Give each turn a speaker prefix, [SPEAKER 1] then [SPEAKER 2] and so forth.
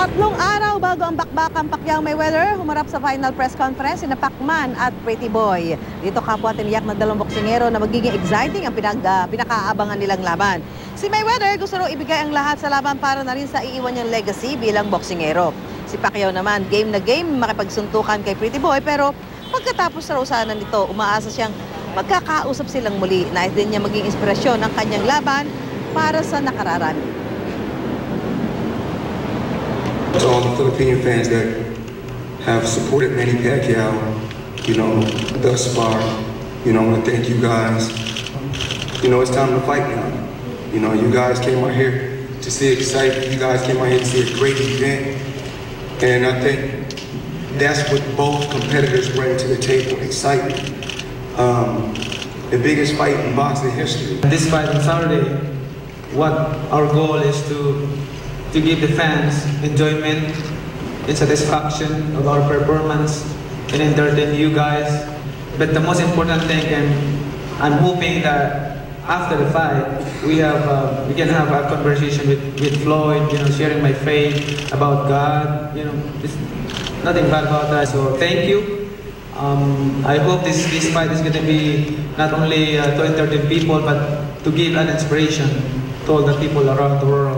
[SPEAKER 1] Tatlong araw bago ang bakbakang Pacquiao Mayweather, humarap sa final press conference sina Pacman at Pretty Boy. Dito kapwa tiniyak ng dalawang boksingero na magiging exciting ang pinakaabangan nilang laban. Si Mayweather gusto raw ibigay ang lahat sa laban para na rin sa iiwan niyang legacy bilang boksingero. Si Pacquiao naman game na game makipagsuntukan kay Pretty Boy, pero pagkatapos raw sana nito, umaasa siyang magkakausap silang muli. Nais din niya maging inspirasyon ang kanyang laban para sa nakararami.
[SPEAKER 2] To all the Filipino fans that have supported Manny Pacquiao, thus far, I want to thank you guys. It's time to fight now. You guys came out here to see excitement. You guys came out here to see a great event. And I think that's what both competitors bring to the table, excitement. The biggest fight in boxing history.
[SPEAKER 3] This fight on Saturday, what our goal is to give the fans enjoyment and satisfaction of our performance and entertain you guys. But the most important thing, and I'm hoping that after the fight, we can have a conversation with Floyd, sharing my faith about God. There's nothing bad about that. So thank you. I hope this fight is going to be not only to entertain people, but to give an inspiration to all the people around the world.